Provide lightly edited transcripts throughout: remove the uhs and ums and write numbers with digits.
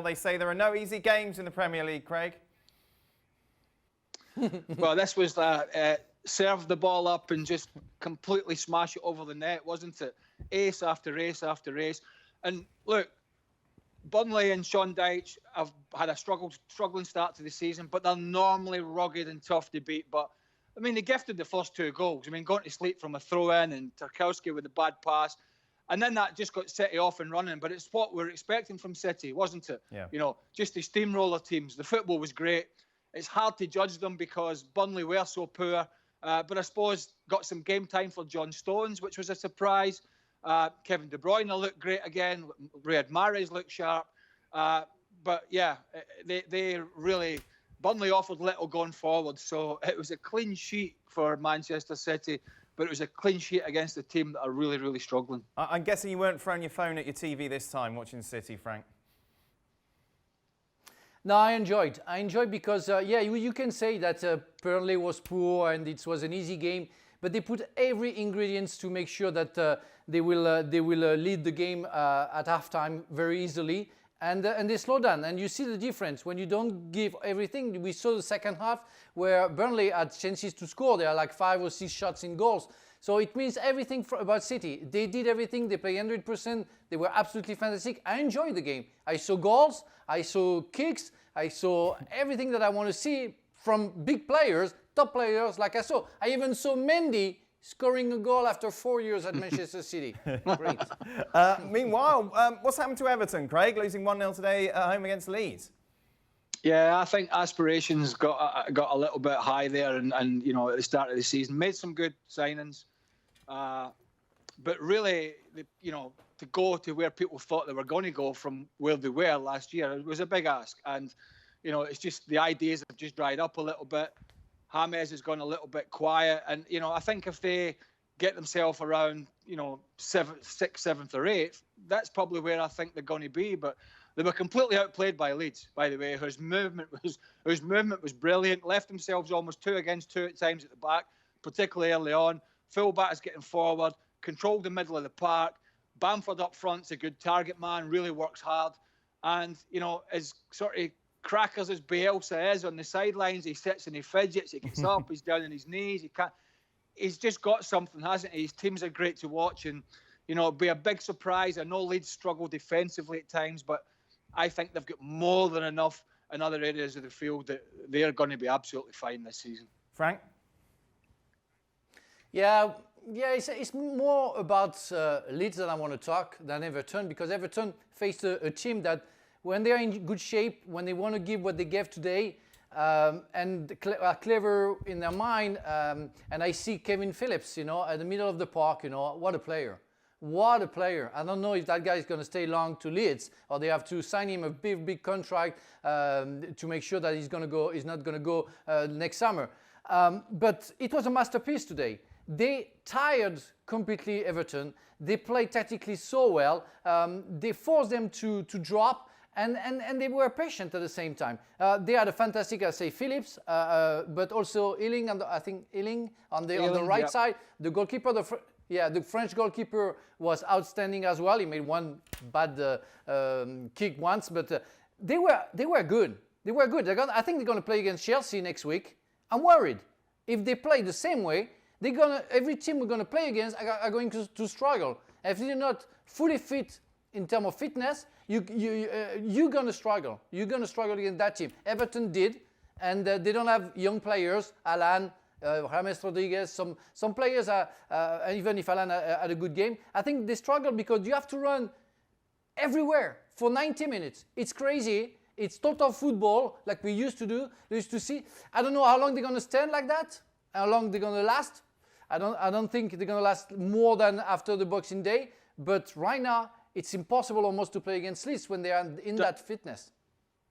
They say there are no easy games in the Premier League, Craig. Well, this was serve the ball up and just completely smash it over the net, wasn't it? Ace after ace after ace. And look, Burnley and Sean Dyche have had a struggling start to the season, but they're normally rugged and tough to beat. But, I mean, they gifted the first 2 goals. I mean, going to sleep from a throw-in and Tarkowski with a bad pass. And then that just got City off and running. But it's what we're expecting from City, wasn't it? Yeah. You know, just the steamroller teams. The football was great. It's hard to judge them because Burnley were so poor. But I suppose got some game time for John Stones, which was a surprise. Kevin De Bruyne looked great again. Riyad Mahrez looked sharp. But yeah, they really, Burnley offered little going forward. So it was a clean sheet for Manchester City, but it was a clean sheet against a team that are really, really struggling. I'm guessing you weren't throwing your phone at your TV this time watching City, Frank. No, I enjoyed because, yeah, you can say that Burnley was poor and it was an easy game, but they put every ingredients to make sure that they will lead the game at halftime very easily, and they slow down. And you see the difference when you don't give everything. We saw the second half where Burnley had chances to score. There are like 5 or 6 shots in goals. So it means everything about City. They did everything. They played 100%. They were absolutely fantastic. I enjoyed the game. I saw goals. I saw kicks. I saw everything that I want to see from big players, top players like I saw. I even saw Mendy scoring a goal after 4 years at Manchester City. Great. Meanwhile, what's happened to Everton, Craig? Losing 1-0 today at home against Leeds. Yeah, I think aspirations got a little bit high there, and you know, at the start of the season, made some good signings, but really, you know, to go to where people thought they were going to go from where they were last year, it was a big ask, and you know, it's just the ideas have just dried up a little bit. James has gone a little bit quiet, and you know, I think if they get themselves around, you know, 6th, 7th, or 8th, that's probably where I think they're going to be, but. They were completely outplayed by Leeds, by the way, whose movement was brilliant. Left themselves almost 2 against 2 at times at the back, particularly early on. Full-backs getting forward, controlled the middle of the park. Bamford up front's a good target man, really works hard. And, you know, as sort of crackers as Bielsa is on the sidelines, he sits and he fidgets, he gets up, he's down on his knees. He's just got something, hasn't he? His teams are great to watch, and, you know, it'll be a big surprise. I know Leeds struggle defensively at times, but I think they've got more than enough in other areas of the field that they're going to be absolutely fine this season. Frank? Yeah, it's more about Leeds that I want to talk than Everton, because Everton faced a team that, when they are in good shape, when they want to give what they gave today, and are clever in their mind, and I see Kevin Phillips, you know, at the middle of the park, you know, what a player. What a player. I don't know if that guy is going to stay long to Leeds, or they have to sign him a big contract to make sure that he's not going to go next summer. But it was a masterpiece today. They tired completely Everton. They played tactically so well. They forced them to drop, and they were patient at the same time. They had a fantastic, I say, Phillips, but also Ealing, on the right side. The goalkeeper, the French goalkeeper was outstanding as well. He made one bad kick once, but they were good. They were good. I think they're going to play against Chelsea next week. I'm worried. If they play the same way, every team we're going to play against are going to struggle. If they're not fully fit in terms of fitness, you're going to struggle. You're going to struggle against that team. Everton did, and they don't have young players. Alan, James Rodriguez, some players are, even if Alan had a good game, I think they struggle because you have to run everywhere for 90 minutes. It's crazy. It's total football like we used to see. I don't know how long they're going to stand like that, how long they're going to last. I don't think they're going to last more than after the Boxing Day, but right now it's impossible almost to play against Leeds when they are in that fitness.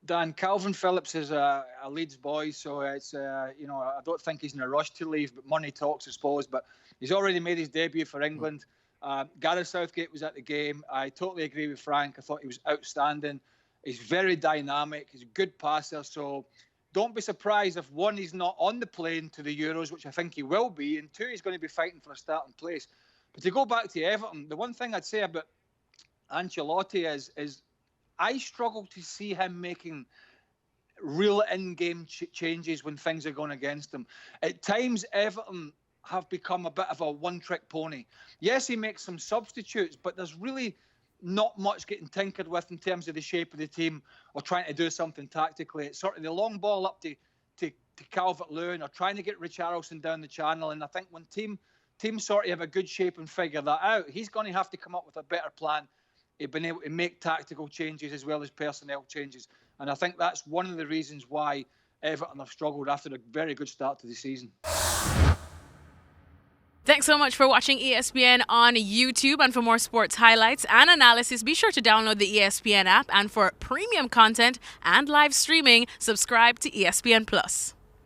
Dan, Calvin Phillips is a Leeds boy, so it's you know, I don't think he's in a rush to leave, but money talks, I suppose. But he's already made his debut for England. Gareth Southgate was at the game. I totally agree with Frank. I thought he was outstanding. He's very dynamic. He's a good passer. So don't be surprised if, one, he's not on the plane to the Euros, which I think he will be, and 2, he's going to be fighting for a starting place. But to go back to Everton, the one thing I'd say about Ancelotti is I struggle to see him making real in-game changes when things are going against him. At times, Everton have become a bit of a one-trick pony. Yes, he makes some substitutes, but there's really not much getting tinkered with in terms of the shape of the team or trying to do something tactically. It's sort of the long ball up to Calvert-Lewin or trying to get Richarlison down the channel. And I think when teams sort of have a good shape and figure that out, he's going to have to come up with a better plan. He's been able to make tactical changes as well as personnel changes. And I think that's one of the reasons why Everton have struggled after a very good start to the season. Thanks so much for watching ESPN on YouTube. And for more sports highlights and analysis, be sure to download the ESPN app. And for premium content and live streaming, subscribe to ESPN Plus.